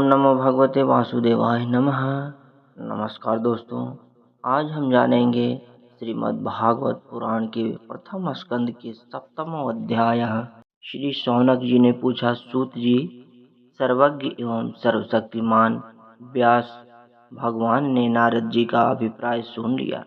नमो भगवते वासुदेवाय नमः। नमस्कार दोस्तों, आज हम जानेंगे श्रीमद् भागवत पुराण के प्रथम स्कंद के सप्तमो अध्याय। श्री शौनक जी ने पूछा, सूत जी, सर्वज्ञ एवं सर्वशक्तिमान व्यास भगवान ने नारद जी का अभिप्राय सुन लिया,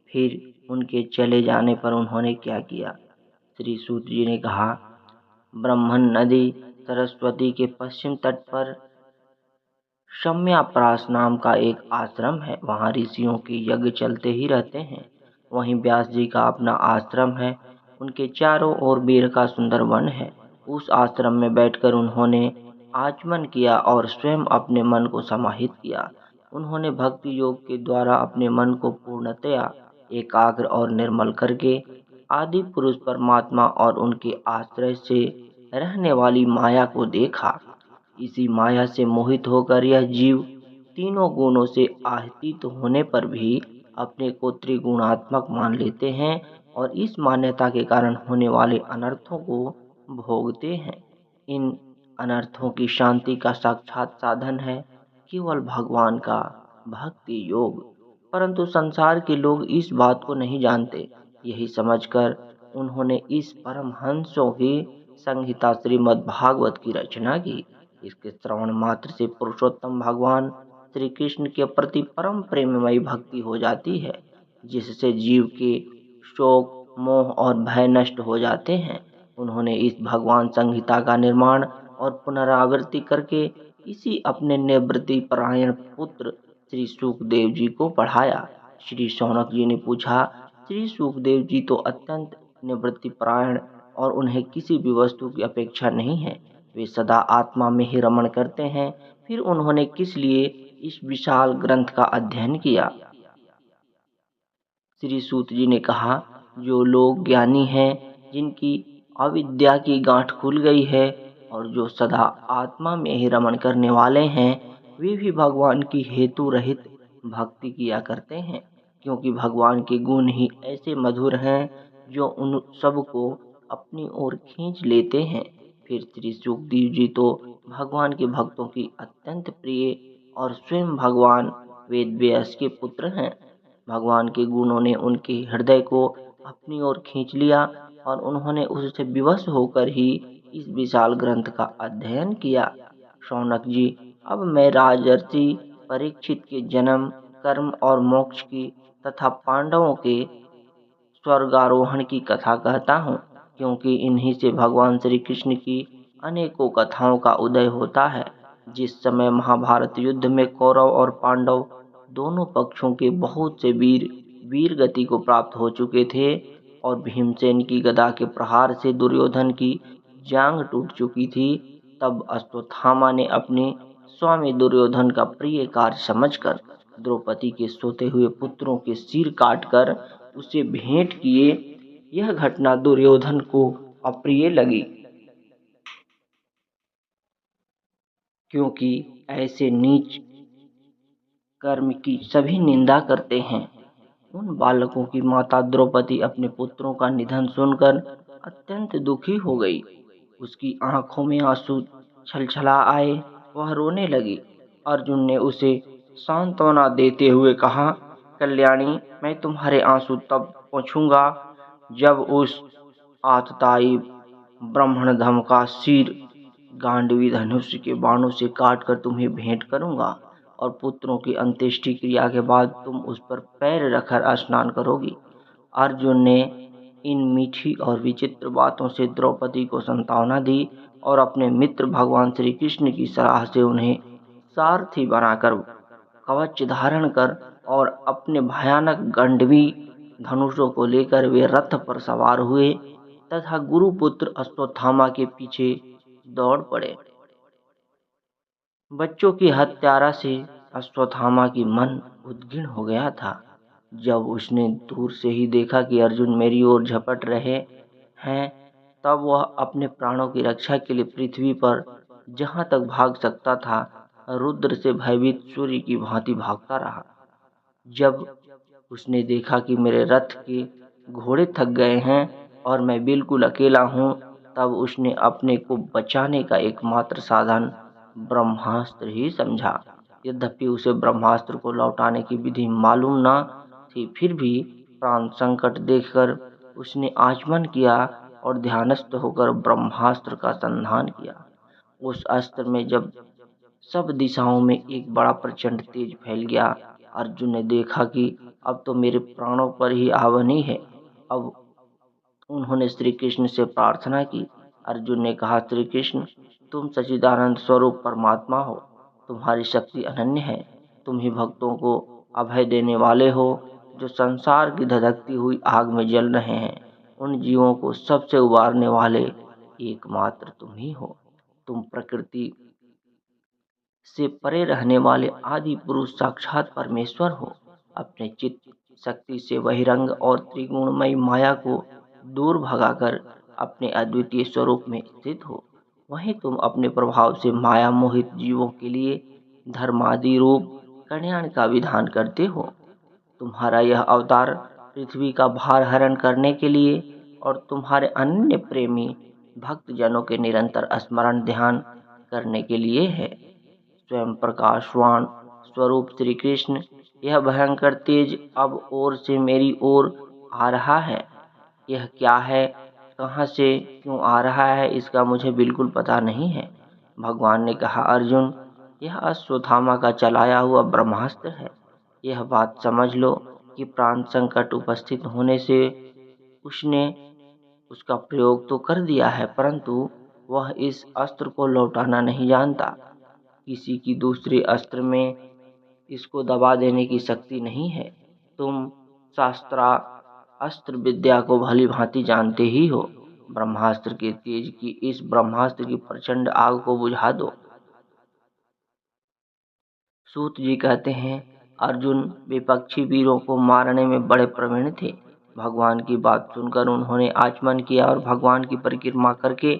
फिर उनके चले जाने पर उन्होंने क्या किया? श्री सूत जी ने कहा, ब्रह्मण नदी सरस्वती के पश्चिम तट पर शम्याप्रास नाम का एक आश्रम है। वहाँ ऋषियों के यज्ञ चलते ही रहते हैं। वहीं व्यास जी का अपना आश्रम है। उनके चारों ओर बेर का सुंदर वन है। उस आश्रम में बैठकर उन्होंने आचमन किया और स्वयं अपने मन को समाहित किया। उन्होंने भक्ति योग के द्वारा अपने मन को पूर्णतया एकाग्र और निर्मल करके आदि पुरुष परमात्मा और उनके आश्रय से रहने वाली माया को देखा। इसी माया से मोहित होकर यह जीव तीनों गुणों से आतीत होने पर भी अपने को त्रिगुणात्मक मान लेते हैं और इस मान्यता के कारण होने वाले अनर्थों को भोगते हैं। इन अनर्थों की शांति का साक्षात साधन है केवल भगवान का भक्ति योग। परंतु संसार के लोग इस बात को नहीं जानते। यही समझकर उन्होंने इस परमहंसों की संहिता श्रीमद् भागवत की रचना की। इसके श्रवण मात्र से पुरुषोत्तम भगवान श्री कृष्ण के प्रति परम प्रेममयी भक्ति हो जाती है, जिससे जीव के शोक मोह और भय नष्ट हो जाते हैं। उन्होंने इस भगवान संहिता का निर्माण और पुनरावृत्ति करके इसी अपने निवृत्ति परायण पुत्र श्री सुखदेव जी को पढ़ाया। श्री शौनक जी ने पूछा, श्री सुखदेव जी तो अत्यंत निवृत्ति परायण और उन्हें किसी भी वस्तु की अपेक्षा नहीं है। वे सदा आत्मा में ही रमण करते हैं। फिर उन्होंने किस लिए इस विशाल ग्रंथ का अध्ययन किया? श्री सूत जी ने कहा, जो लोग ज्ञानी हैं, जिनकी अविद्या की गांठ खुल गई है और जो सदा आत्मा में ही रमण करने वाले हैं, वे भी भगवान की हेतु रहित भक्ति किया करते हैं, क्योंकि भगवान के गुण ही ऐसे मधुर हैं जो उन सबको अपनी ओर खींच लेते हैं। फिर श्री सुखदेव जी तो भगवान के भक्तों की अत्यंत प्रिय और स्वयं भगवान वेद व्यास के पुत्र हैं। भगवान के गुणों ने उनके हृदय को अपनी ओर खींच लिया और उन्होंने उससे विवश होकर ही इस विशाल ग्रंथ का अध्ययन किया। शौनक जी, अब मैं राजर्षि परीक्षित के जन्म, कर्म और मोक्ष की तथा पांडवों के स्वर्गारोहण की कथा कहता हूँ, क्योंकि इन्हीं से भगवान श्री कृष्ण की अनेकों कथाओं का उदय होता है। जिस समय महाभारत युद्ध में कौरव और पांडव दोनों पक्षों के बहुत से वीर वीर गति को प्राप्त हो चुके थे और भीमसेन की गदा के प्रहार से दुर्योधन की जांघ टूट चुकी थी, तब अश्वत्थामा ने अपने स्वामी दुर्योधन का प्रिय कार्य समझकर द्रौपदी के सोते हुए पुत्रों के सिर काटकर उसे भेंट किए। यह घटना दुर्योधन को अप्रिय लगी, क्योंकि ऐसे नीच कर्म की सभी निंदा करते हैं। उन बालकों की माता द्रौपदी अपने पुत्रों का निधन सुनकर अत्यंत दुखी हो गई। उसकी आंखों में आंसू छलछला आए, वह रोने लगी। अर्जुन ने उसे सांत्वना देते हुए कहा, कल्याणी, मैं तुम्हारे आंसू तब पोंछूंगा जब उस आतताई ब्रह्मणधम का सिर गांडवी धनुष के बाणों से काटकर तुम्हें भेंट करूंगा और पुत्रों की अंत्येष्टि क्रिया के बाद तुम उस पर पैर रखकर स्नान करोगी। अर्जुन ने इन मीठी और विचित्र बातों से द्रौपदी को सांत्वना दी और अपने मित्र भगवान श्री कृष्ण की सलाह से उन्हें सारथी बनाकर कवच धारण कर और अपने भयानक गंडवी धनुषों को लेकर वे रथ पर सवार हुए तथा गुरुपुत्र अश्वत्थामा के पीछे दौड़ पड़े। बच्चों की हत्यारा से अश्वत्थामा की मन उद्विग्न हो गया था। जब उसने दूर से ही देखा कि अर्जुन मेरी ओर झपट रहे हैं, तब वह अपने प्राणों की रक्षा के लिए पृथ्वी पर जहां तक भाग सकता था, रुद्र से भयभीत सूर्य की भांति भागता रहा। जब उसने देखा कि मेरे रथ के घोड़े थक गए हैं और मैं बिल्कुल अकेला हूँ, तब उसने अपने को बचाने का एकमात्र साधन ब्रह्मास्त्र ही समझा। यद्यपि उसे ब्रह्मास्त्र को लौटाने की विधि मालूम न थी, फिर भी प्राण संकट देखकर उसने आचमन किया और ध्यानस्थ होकर ब्रह्मास्त्र का संधान किया। उस अस्त्र में जब सब दिशाओं में एक बड़ा प्रचंड तेज फैल गया, अर्जुन ने देखा कि अब तो मेरे प्राणों पर ही आवनी है। अब उन्होंने श्री कृष्ण से प्रार्थना की। अर्जुन ने कहा, श्री कृष्ण, तुम सच्चिदानंद स्वरूप परमात्मा हो, तुम्हारी शक्ति अनन्य है। तुम ही भक्तों को अभय देने वाले हो, जो संसार की धधकती हुई आग में जल रहे हैं। उन जीवों को सबसे उबारने वाले एकमात्र तुम ही हो। तुम प्रकृति से परे रहने वाले आदि पुरुष साक्षात परमेश्वर हो। अपने चित्त शक्ति से बहिरंग और त्रिगुणमयी माया को दूर भगाकर अपने अद्वितीय स्वरूप में स्थित हो। वहीं तुम अपने प्रभाव से माया मोहित जीवों के लिए धर्मादि रूप कल्याण का विधान करते हो। तुम्हारा यह अवतार पृथ्वी का भार हरण करने के लिए और तुम्हारे अन्य प्रेमी भक्त जनों के निरंतर स्मरण ध्यान करने के लिए है। स्वयं प्रकाशवान स्वरूप श्री कृष्ण, यह भयंकर तेज अब ओर से मेरी ओर आ रहा है। यह क्या है, कहाँ से क्यों आ रहा है, इसका मुझे बिल्कुल पता नहीं है। भगवान ने कहा, अर्जुन, यह अश्वत्थामा का चलाया हुआ ब्रह्मास्त्र है। यह बात समझ लो कि प्राण संकट उपस्थित होने से उसने उसका प्रयोग तो कर दिया है, परंतु वह इस अस्त्र को लौटाना नहीं जानता। किसी की दूसरे अस्त्र में इसको दबा देने की शक्ति नहीं है। तुम शास्त्रा अस्त्र विद्या को भली भांति जानते ही हो। ब्रह्मास्त्र के तेज की इस ब्रह्मास्त्र की प्रचंड आग को बुझा दो। सूत जी कहते हैं, अर्जुन विपक्षी वीरों को मारने में बड़े प्रवीण थे। भगवान की बात सुनकर उन्होंने आचमन किया और भगवान की परिक्रमा करके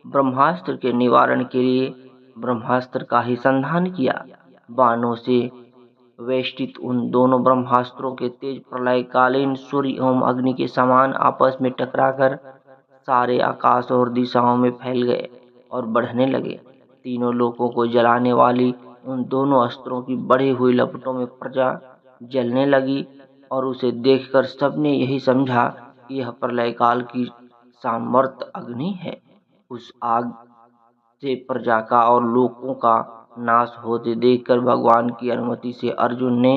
ब्रह्मास्त्र के निवारण के लिए ब्रह्मास्त्र का ही संधान किया। बाणों से वेष्टित उन दोनों ब्रह्मास्त्रों के तेज प्रलयकालीन सूर्य एवं अग्नि के समान आपस में टकराकर सारे आकाश और दिशाओं में फैल गए और बढ़ने लगे। तीनों लोकों को जलाने वाली उन दोनों अस्त्रों की बढ़ी हुई लपटों में प्रजा जलने लगी और उसे देखकर सबने यही समझा कि यह प्रलयकाल की सामर्थ अग्नि है। उस आग से प्रजा का और लोकों का नाश होते देखकर भगवान की अनुमति से अर्जुन ने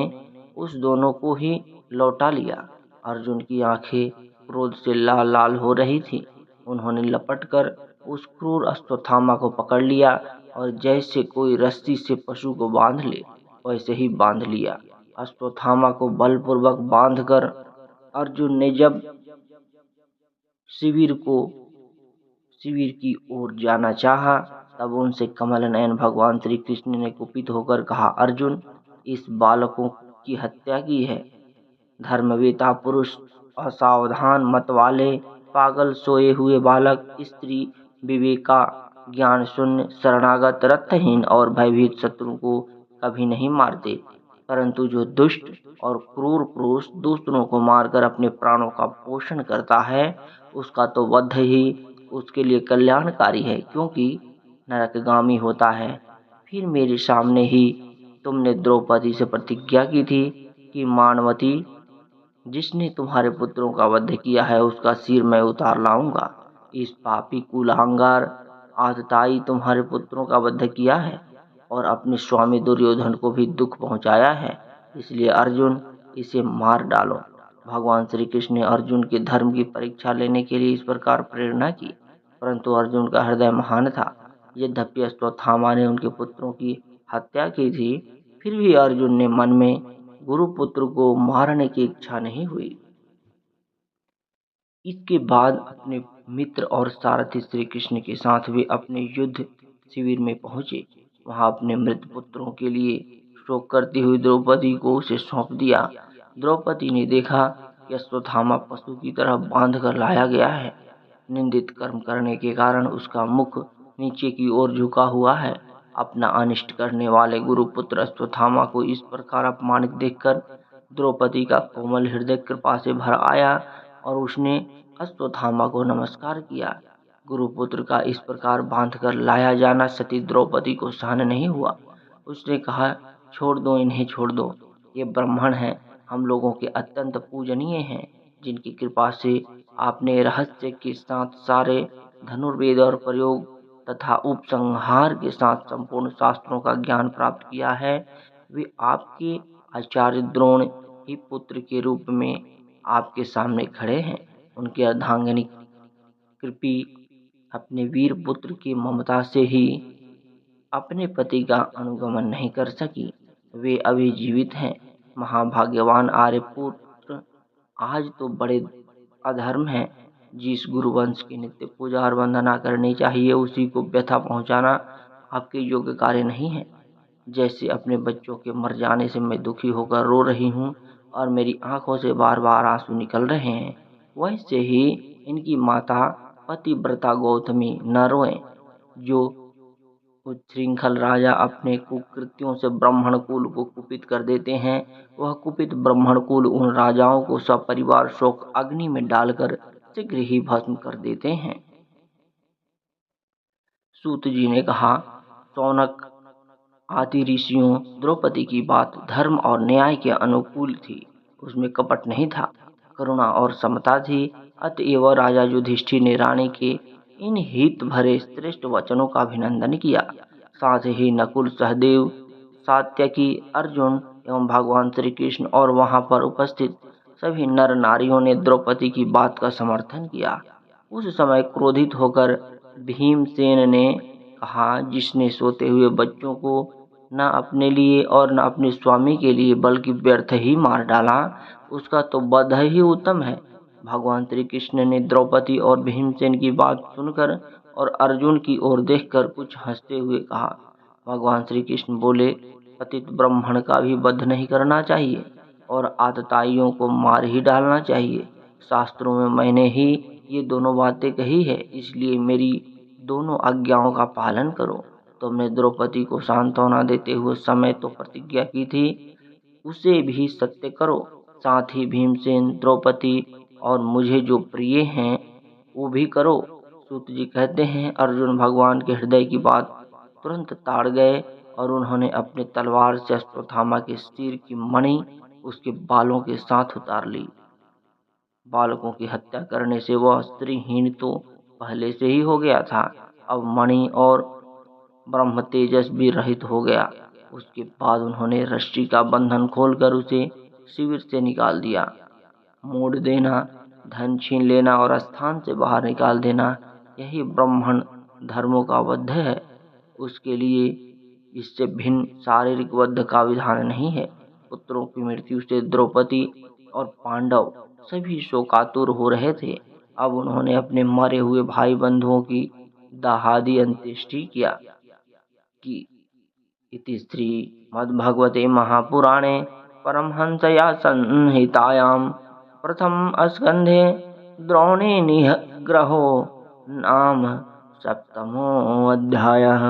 उस दोनों को ही लौटा लिया। अर्जुन की आंखें क्रोध से लाल लाल हो रही थी। उन्होंने लपटकर उस क्रूर अश्वत्थामा को पकड़ लिया और जैसे कोई रस्सी से पशु को बांध ले, वैसे ही बांध लिया। अश्वत्थामा को बलपूर्वक बांधकर अर्जुन ने जब शिविर को शिविर की ओर जाना चाहा, तब उनसे कमल नयन भगवान श्री कृष्ण ने कुपित होकर कहा, अर्जुन, इस बालकों की हत्या की है। धर्मवेता पुरुष, असावधान मत वाले, पागल सोए हुए बालक, स्त्री विवेका ज्ञान शून्य, शरणागत रत्नहीन और भयभीत शत्रु को कभी नहीं मारते, परंतु जो दुष्ट और क्रूर पुरुष दूसरों को मारकर अपने प्राणों का पोषण करता है, उसका तो वध ही उसके लिए कल्याणकारी है, क्योंकि नरकगामी होता है। फिर मेरे सामने ही तुमने द्रौपदी से प्रतिज्ञा की थी कि मानवती, जिसने तुम्हारे पुत्रों का वध किया है, उसका सिर मैं उतार लाऊंगा। इस पापी कुलांगार आतताई तुम्हारे पुत्रों का वध किया है और अपने स्वामी दुर्योधन को भी दुख पहुंचाया है, इसलिए अर्जुन, इसे मार डालो। भगवान श्री कृष्ण ने अर्जुन के धर्म की परीक्षा लेने के लिए इस प्रकार प्रेरणा की, परंतु अर्जुन का हृदय महान था। यद्यपि अश्वत्थामा ने उनके पुत्रों की हत्या की थी, फिर भी अर्जुन ने मन में गुरुपुत्र को मारने की इच्छा नहीं हुई। इसके बाद अपने मित्र और सारथी श्री कृष्ण के साथ वे अपने युद्ध शिविर में पहुंचे। वहां अपने मृत पुत्रों के लिए शोक करती हुई द्रौपदी को उसे सौंप दिया। द्रौपदी ने देखा कि अश्वत्थामा पशु की तरह बांध कर लाया गया है। निंदित कर्म करने के कारण उसका मुख नीचे की ओर झुका हुआ है। अपना अनिष्ट करने वाले गुरुपुत्र अश्वत्थामा को इस प्रकार अपमानित देखकर द्रौपदी का कोमल हृदय कृपा से भर आया और उसने अश्वत्थामा को नमस्कार किया। गुरुपुत्र का इस प्रकार बांधकर लाया जाना सती द्रौपदी को सहन नहीं हुआ। उसने कहा, छोड़ दो, इन्हें छोड़ दो। ये ब्राह्मण हैं, हम लोगों के अत्यंत पूजनीय हैं, जिनकी कृपा से आपने रहस्य के साथ सारे धनुर्वेद और प्रयोग तथा उपसंहार के साथ संपूर्ण शास्त्रों का ज्ञान प्राप्त किया है। वे आपके आचार्य द्रोण ही पुत्र के रूप में आपके सामने खड़े हैं। उनकी अर्धांगिनी कृपि अपने वीर पुत्र की ममता से ही अपने पति का अनुगमन नहीं कर सकी। वे अभी जीवित हैं। महाभाग्यवान आर्यपुत्र, आज तो बड़े अधर्म है। जिस गुरुवंश की नित्य पूजा और वंदना करनी चाहिए, उसी को व्यथा पहुंचाना आपके योग्य कार्य नहीं है। जैसे अपने बच्चों के मर जाने से मैं दुखी होकर रो रही हूँ और मेरी आंखों से बार बार आंसू निकल रहे हैं, वैसे ही इनकी माता पतिव्रता गौतमी न रोएं। जो उच्छृंखल राजा अपने कुकृत्यों से ब्राह्मण कुल को कुपित कर देते हैं, वह कुपित ब्राह्मण कुल उन राजाओं को सपरिवार शोक अग्नि में डालकर शीघ्र ही भस्म कर देते हैं। सूत जी ने कहा, शौनक आदि ऋषियों, द्रौपदी की बात धर्म और न्याय के अनुकूल थी। उसमें कपट नहीं था, करुणा और समता थी। अतएव राजा युधिष्ठिर ने रानी के इन हित भरे श्रेष्ठ वचनों का अभिनंदन किया। साथ ही नकुल, सहदेव, सात्यकी, अर्जुन एवं भगवान श्री कृष्ण और वहां पर उपस्थित सभी नर नारियों ने द्रौपदी की बात का समर्थन किया। उस समय क्रोधित होकर भीमसेन ने कहा, जिसने सोते हुए बच्चों को न अपने लिए और न अपने स्वामी के लिए बल्कि व्यर्थ ही मार डाला, उसका तो वध ही उत्तम है। भगवान श्री कृष्ण ने द्रौपदी और भीमसेन की बात सुनकर और अर्जुन की ओर देखकर कुछ हंसते हुए कहा। भगवान श्री कृष्ण बोले, पतित ब्राह्मण का भी वध नहीं करना चाहिए और आतताइयों को मार ही डालना चाहिए। शास्त्रों में मैंने ही ये दोनों बातें कही है, इसलिए मेरी दोनों आज्ञाओं का पालन करो। तुमने द्रौपदी को सांत्वना देते हुए समय तो प्रतिज्ञा की थी, उसे भी सत्य करो। साथ ही भीमसेन, द्रौपदी और मुझे जो प्रिय हैं वो भी करो। सूत जी कहते हैं, अर्जुन भगवान के हृदय की बात तुरंत ताड़ गए और उन्होंने अपने तलवार से अश्वत्थामा के सिर की मणि उसके बालों के साथ उतार ली। बालकों की हत्या करने से वह स्त्रीहीन तो पहले से ही हो गया था, अब मणि और ब्रह्म तेजस भी रहित हो गया। उसके बाद उन्होंने रस्सी का बंधन खोलकर उसे शिविर से निकाल दिया। मोड़ देना, धन छीन लेना और स्थान से बाहर निकाल देना, यही ब्राह्मण धर्मों का वध है। उसके लिए इससे भिन्न शारीरिक वध का विधान नहीं है। पुत्रों की मृत्यु से द्रौपदी और पांडव सभी शोकातुर हो रहे थे। अब उन्होंने अपने मरे हुए भाई बंधुओं की दाहादी अंत्येष्टि किया। की इति श्री मद्भगवते महापुराणे परमहंसया संहितायां प्रथम स्कंधे द्रोणे निग्रहो नाम सप्तमोऽध्यायः।